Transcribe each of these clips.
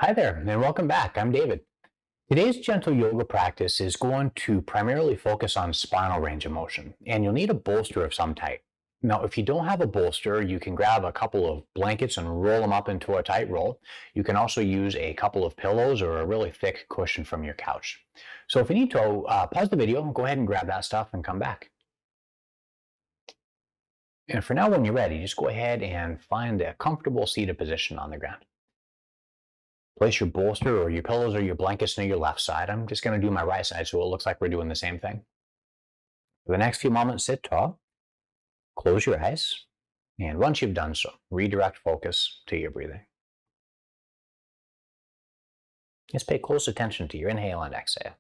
Hi there, and welcome back. I'm David. Today's gentle yoga practice is going to primarily focus on spinal range of motion, and you'll need a bolster of some type. Now, if you don't have a bolster, you can grab a couple of blankets and roll them up into a tight roll. You can also use a couple of pillows or a really thick cushion from your couch. So if you need to, pause the video, go ahead and grab that stuff and come back. And for now, when you're ready, just go ahead and find a comfortable seated position on the ground. Place your bolster or your pillows or your blankets near your left side. I'm just going to do my right side so it looks like we're doing the same thing. For the next few moments, sit tall, close your eyes, and once you've done so, redirect focus to your breathing. Just pay close attention to your inhale and exhale.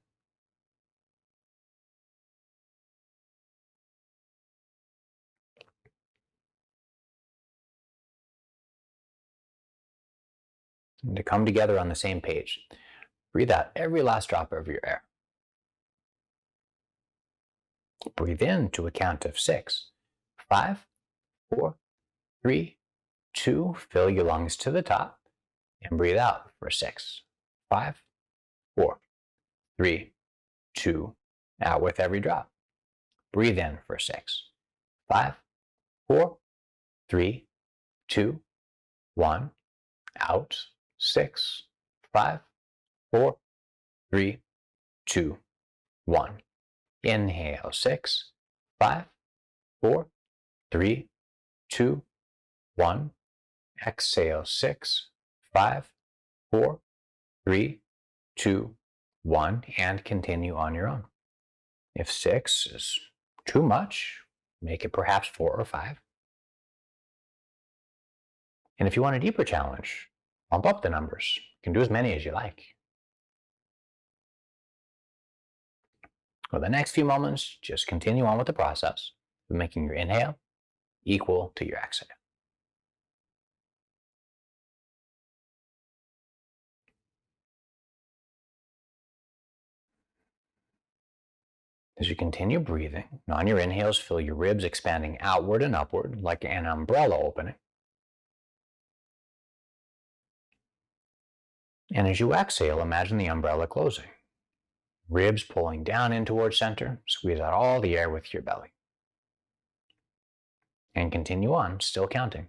And to come together on the same page, breathe out every last drop of your air. Breathe in to a count of 6, 5, 4, 3, 2. Fill your lungs to the top, and breathe out for 6, 5, 4, 3, 2. Out with every drop. Breathe in for 6, 5, 4, 3, 2, 1. Out. 6, 5, 4, 3, 2, 1. Inhale. 6, 5, 4, 3, 2, 1. Exhale. 6, 5, 4, 3, 2, 1. And continue on your own. If 6 is too much, make it perhaps 4 or 5. And if you want a deeper challenge, bump up the numbers. You can do as many as you like. For the next few moments, just continue on with the process of making your inhale equal to your exhale. As you continue breathing, on your inhales, feel your ribs expanding outward and upward like an umbrella opening. And as you exhale, imagine the umbrella closing. Ribs pulling down in towards center, squeeze out all the air with your belly. And continue on, still counting.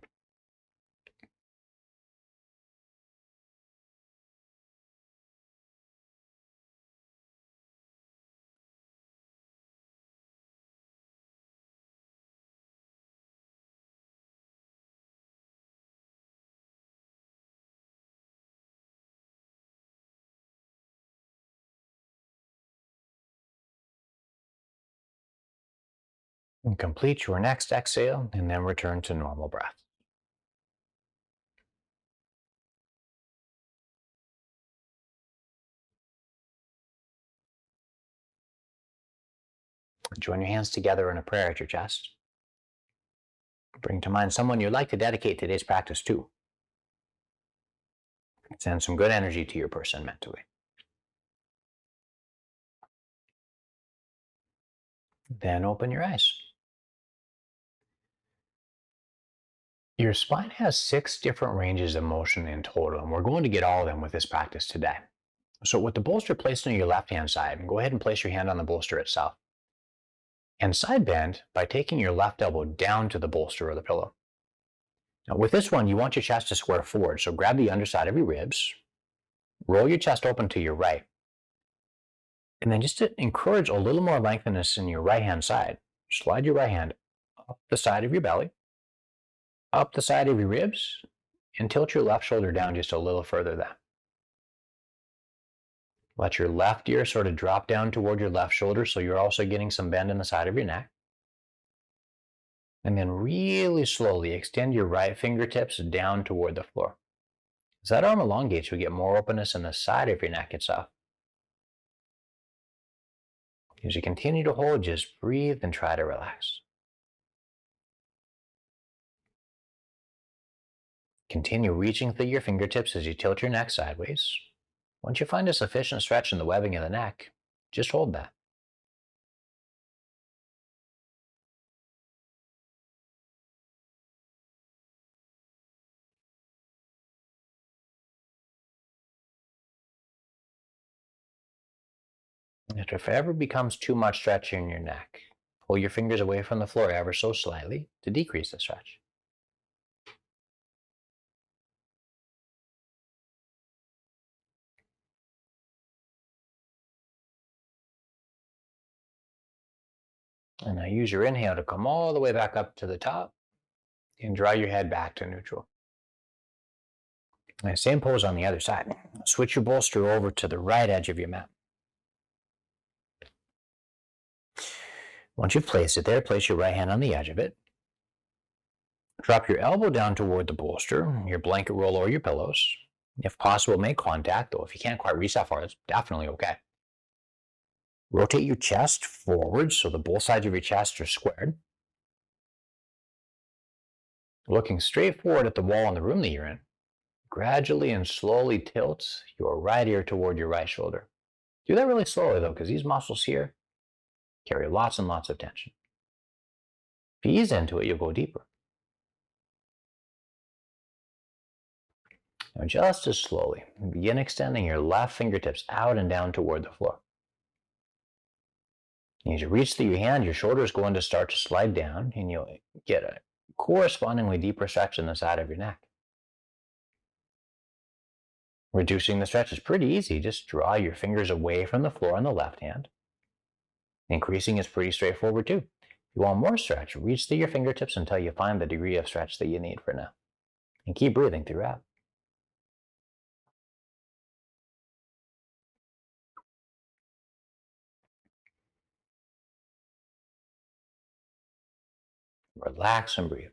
And complete your next exhale and then return to normal breath. Join your hands together in a prayer at your chest. Bring to mind someone you'd like to dedicate today's practice to. Send some good energy to your person mentally. Then open your eyes. Your spine has 6 different ranges of motion in total, and we're going to get all of them with this practice today. So with the bolster placed on your left-hand side, go ahead and place your hand on the bolster itself. And side bend by taking your left elbow down to the bolster or the pillow. Now with this one, you want your chest to square forward, so grab the underside of your ribs, roll your chest open to your right, and then just to encourage a little more lengthiness in your right-hand side, slide your right hand up the side of your belly, up the side of your ribs, and tilt your left shoulder down just a little further there. Let your left ear sort of drop down toward your left shoulder so you're also getting some bend in the side of your neck. And then really slowly extend your right fingertips down toward the floor. As that arm elongates, you get more openness in the side of your neck itself. As you continue to hold, just breathe and try to relax. Continue reaching through your fingertips as you tilt your neck sideways. Once you find a sufficient stretch in the webbing of the neck, just hold that. And if it ever becomes too much stretch in your neck, pull your fingers away from the floor ever so slightly to decrease the stretch. And now use your inhale to come all the way back up to the top and draw your head back to neutral. And same pose on the other side. Switch your bolster over to the right edge of your mat. Once you've placed it there, place your right hand on the edge of it. Drop your elbow down toward the bolster, your blanket roll or your pillows. If possible, make contact, though if you can't quite reach that far, it's definitely okay. Rotate your chest forward so the both sides of your chest are squared. Looking straight forward at the wall in the room that you're in, gradually and slowly tilt your right ear toward your right shoulder. Do that really slowly, though, because these muscles here carry lots and lots of tension. If you ease into it, you'll go deeper. Now, just as slowly, begin extending your left fingertips out and down toward the floor. As you reach through your hand, your shoulder is going to start to slide down, and you'll get a correspondingly deeper stretch in the side of your neck. Reducing the stretch is pretty easy. Just draw your fingers away from the floor on the left hand. Increasing is pretty straightforward too. If you want more stretch, reach through your fingertips until you find the degree of stretch that you need for now. And keep breathing throughout. Relax and breathe.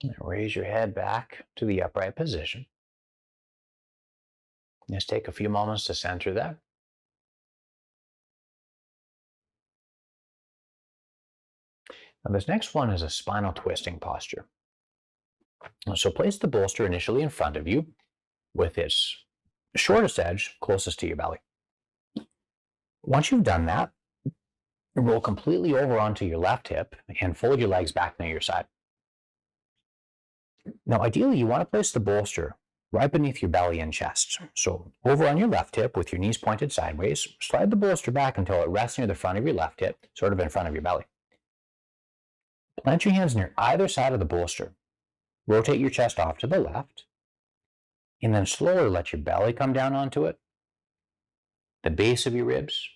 And raise your head back to the upright position. Just take a few moments to center that. Now, this next one is a spinal twisting posture. So place the bolster initially in front of you with its shortest edge closest to your belly. Once you've done that, roll completely over onto your left hip and fold your legs back near your side. Now, ideally, you want to place the bolster right beneath your belly and chest. So over on your left hip with your knees pointed sideways, slide the bolster back until it rests near the front of your left hip, sort of in front of your belly. Plant your hands near either side of the bolster. Rotate your chest off to the left, and then slowly let your belly come down onto it, the base of your ribs.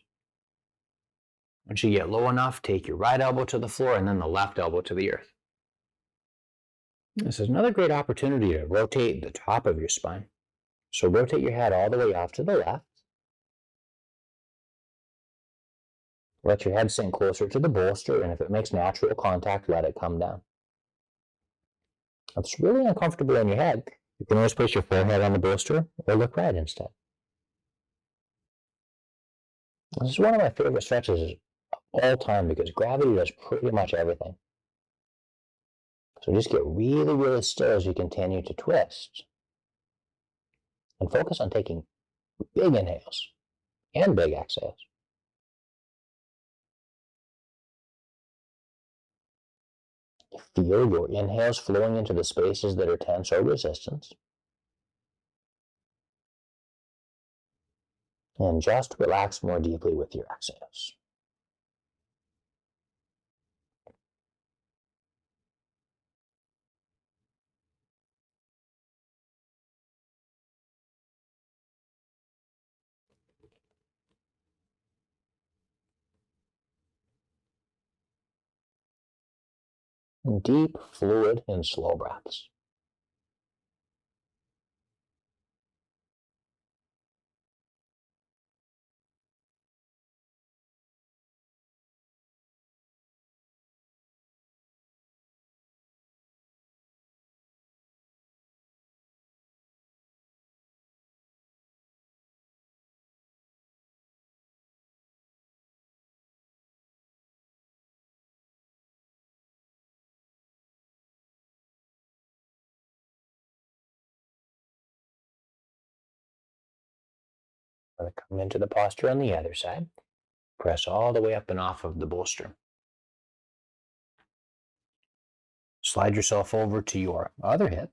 Once you get low enough, take your right elbow to the floor and then the left elbow to the earth. This is another great opportunity to rotate the top of your spine. So rotate your head all the way off to the left. Let your head sink closer to the bolster, and if it makes natural contact, let it come down. If it's really uncomfortable in your head, you can always place your forehead on the bolster or look right instead. This is one of my favorite stretches of all time because gravity does pretty much everything. So just get really, really still as you continue to twist. And focus on taking big inhales and big exhales. Feel your inhales flowing into the spaces that are tense or resistance. And just relax more deeply with your exhales. Deep, fluid, and slow breaths. We're going to come into the posture on the other side. Press all the way up and off of the bolster. Slide yourself over to your other hip.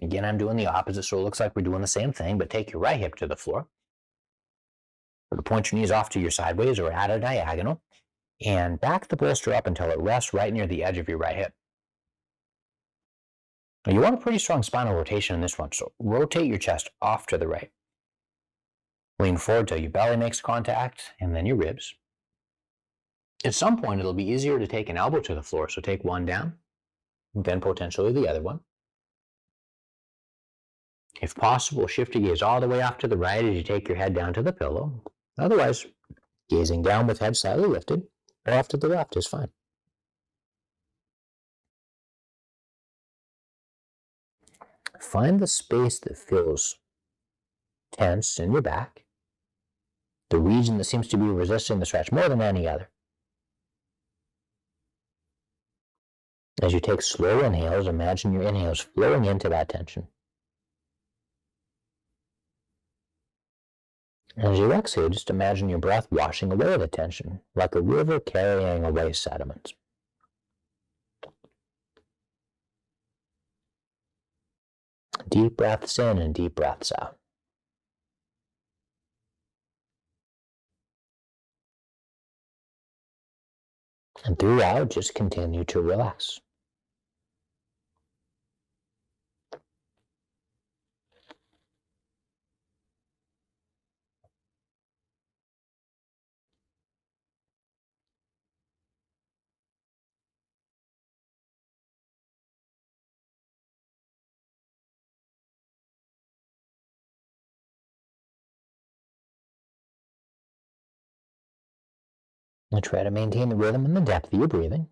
Again, I'm doing the opposite, so it looks like we're doing the same thing, but take your right hip to the floor. Point your knees off to your sideways or at a diagonal, and back the bolster up until it rests right near the edge of your right hip. Now you want a pretty strong spinal rotation in this one, so rotate your chest off to the right. Lean forward till your belly makes contact, and then your ribs. At some point, it'll be easier to take an elbow to the floor, so take one down, then potentially the other one. If possible, shift your gaze all the way off to the right as you take your head down to the pillow. Otherwise, gazing down with head slightly lifted, or off to the left is fine. Find the space that feels tense in your back, the region that seems to be resisting the stretch more than any other. As you take slow inhales, imagine your inhales flowing into that tension. As you exhale, just imagine your breath washing away the tension, like a river carrying away sediment. Deep breaths in and deep breaths out. And throughout, just continue to relax. Now try to maintain the rhythm and the depth of your breathing.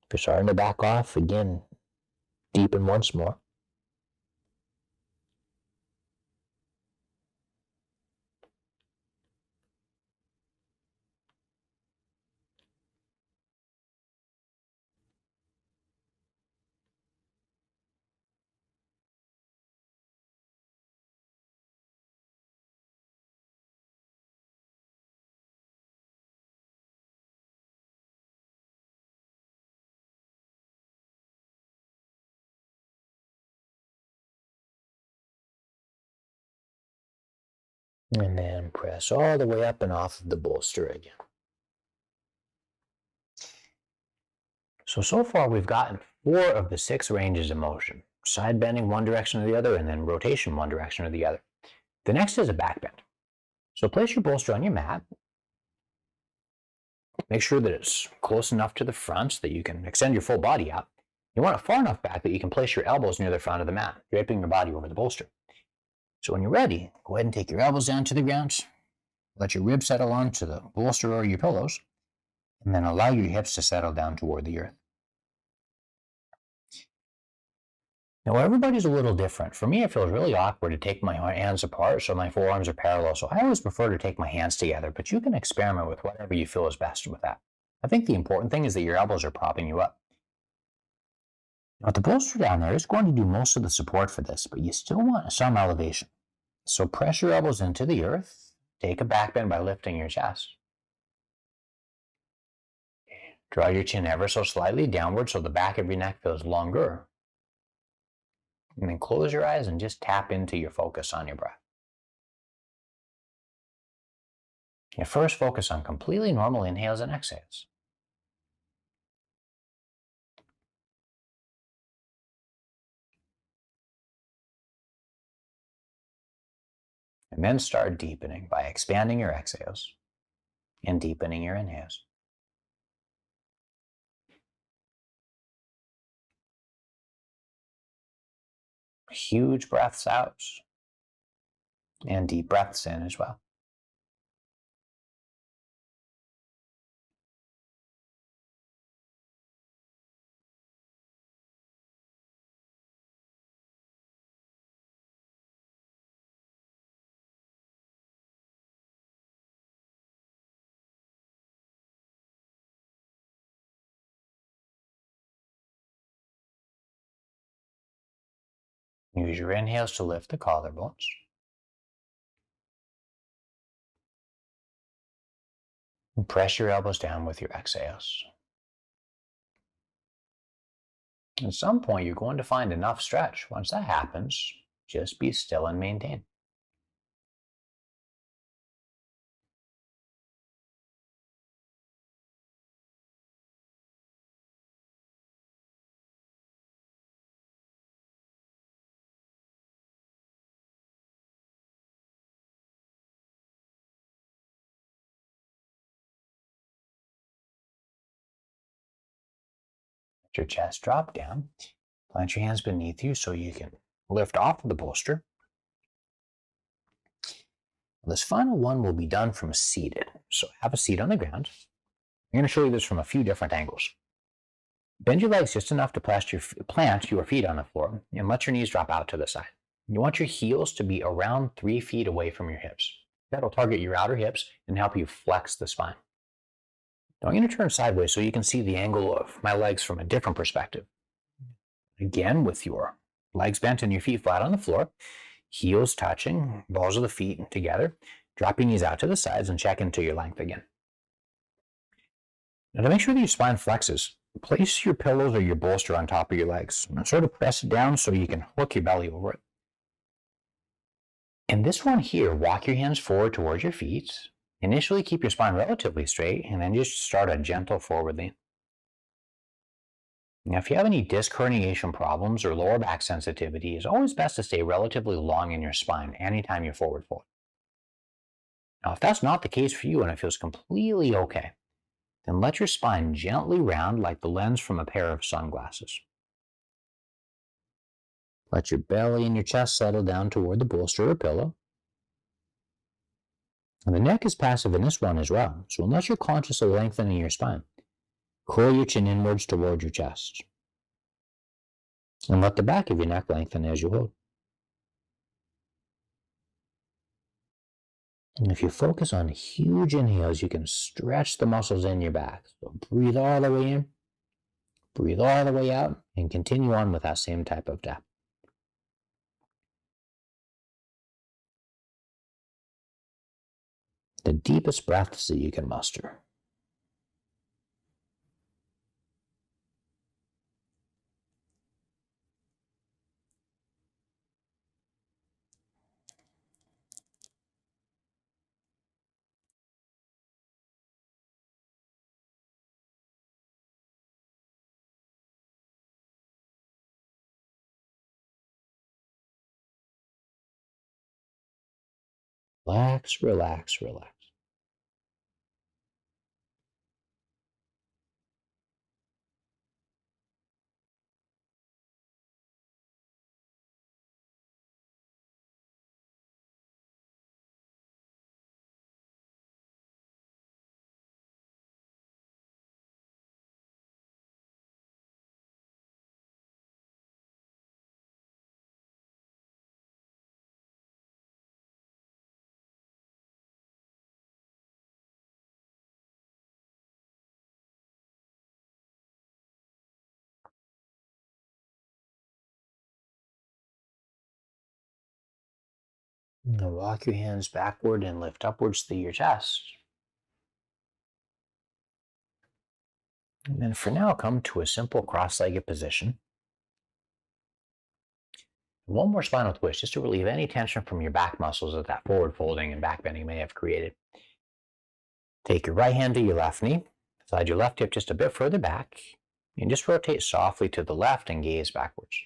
If you're starting to back off, again, deepen once more. And then press all the way up and off of the bolster again. So far we've gotten 4 of the 6 ranges of motion. Side bending one direction or the other, and then rotation one direction or the other. The next is a back bend. So place your bolster on your mat. Make sure that it's close enough to the front so that you can extend your full body out. You want it far enough back that you can place your elbows near the front of the mat, draping your body over the bolster. So when you're ready, go ahead and take your elbows down to the ground. Let your ribs settle onto the bolster or your pillows, and then allow your hips to settle down toward the earth. Now, everybody's a little different. For me, it feels really awkward to take my hands apart so my forearms are parallel, so I always prefer to take my hands together, but you can experiment with whatever you feel is best with that. I think the important thing is that your elbows are propping you up. Now, the bolster down there is going to do most of the support for this, but you still want some elevation. So press your elbows into the earth. Take a back bend by lifting your chest. Draw your chin ever so slightly downward so the back of your neck feels longer. And then close your eyes and just tap into your focus on your breath. You first focus on completely normal inhales and exhales. And then start deepening by expanding your exhales and deepening your inhales. Huge breaths out and deep breaths in as well. Use your inhales to lift the collarbones. And press your elbows down with your exhales. At some point, you're going to find enough stretch. Once that happens, just be still and maintain. Let your chest drop down. Plant your hands beneath you so you can lift off of the bolster. This final one will be done from seated. So have a seat on the ground. I'm going to show you this from a few different angles. Bend your legs just enough to plant your feet on the floor and let your knees drop out to the side. You want your heels to be around 3 feet away from your hips. That'll target your outer hips and help you flex the spine. Now I'm going to turn sideways so you can see the angle of my legs from a different perspective. Again, with your legs bent and your feet flat on the floor, heels touching, balls of the feet together. Drop your knees out to the sides and check into your length again. Now to make sure that your spine flexes, place your pillows or your bolster on top of your legs. And sort of press it down so you can hook your belly over it. In this one here, walk your hands forward towards your feet. Initially keep your spine relatively straight and then just start a gentle forward lean. Now, if you have any disc herniation problems or lower back sensitivity, it's always best to stay relatively long in your spine anytime you forward fold. Now, if that's not the case for you and it feels completely okay, then let your spine gently round like the lens from a pair of sunglasses. Let your belly and your chest settle down toward the bolster or pillow. And the neck is passive in this one as well, so unless you're conscious of lengthening your spine, curl your chin inwards toward your chest. And let the back of your neck lengthen as you hold. And if you focus on huge inhales, you can stretch the muscles in your back. So breathe all the way in, breathe all the way out, and continue on with that same type of depth. The deepest breaths that you can muster. Relax, relax, relax. Now walk your hands backward and lift upwards through your chest. And then for now, come to a simple cross-legged position. One more spinal twist just to relieve any tension from your back muscles that forward folding and back bending may have created. Take your right hand to your left knee, slide your left hip just a bit further back, and just rotate softly to the left and gaze backwards.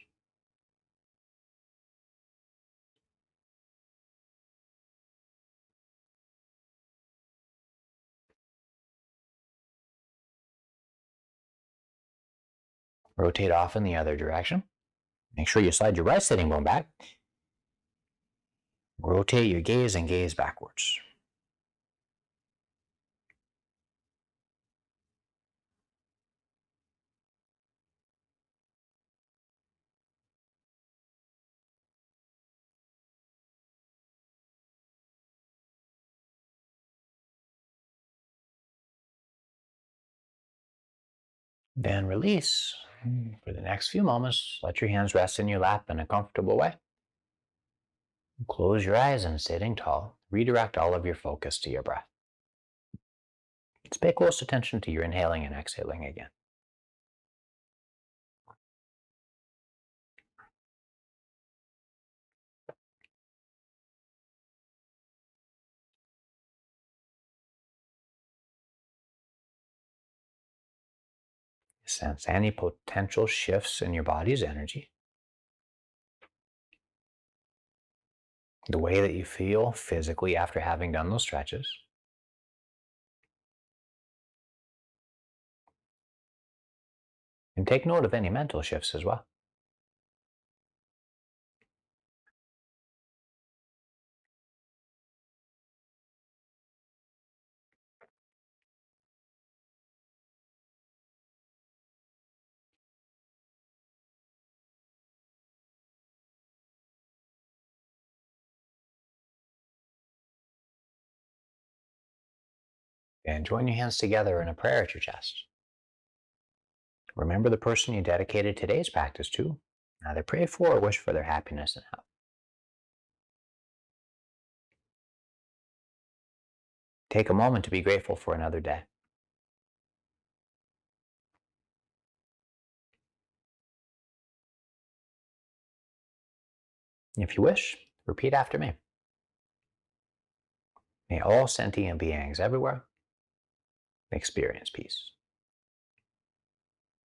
Rotate off in the other direction. Make sure you slide your right sitting bone back. Rotate your gaze and gaze backwards. Then release. For the next few moments, let your hands rest in your lap in a comfortable way. Close your eyes and sitting tall, redirect all of your focus to your breath. Let's pay close attention to your inhaling and exhaling again. Sense any potential shifts in your body's energy, the way that you feel physically after having done those stretches. And take note of any mental shifts as well. And join your hands together in a prayer at your chest. Remember the person you dedicated today's practice to. Either pray for or wish for their happiness and health. Take a moment to be grateful for another day. If you wish, repeat after me. May all sentient beings everywhere experience peace.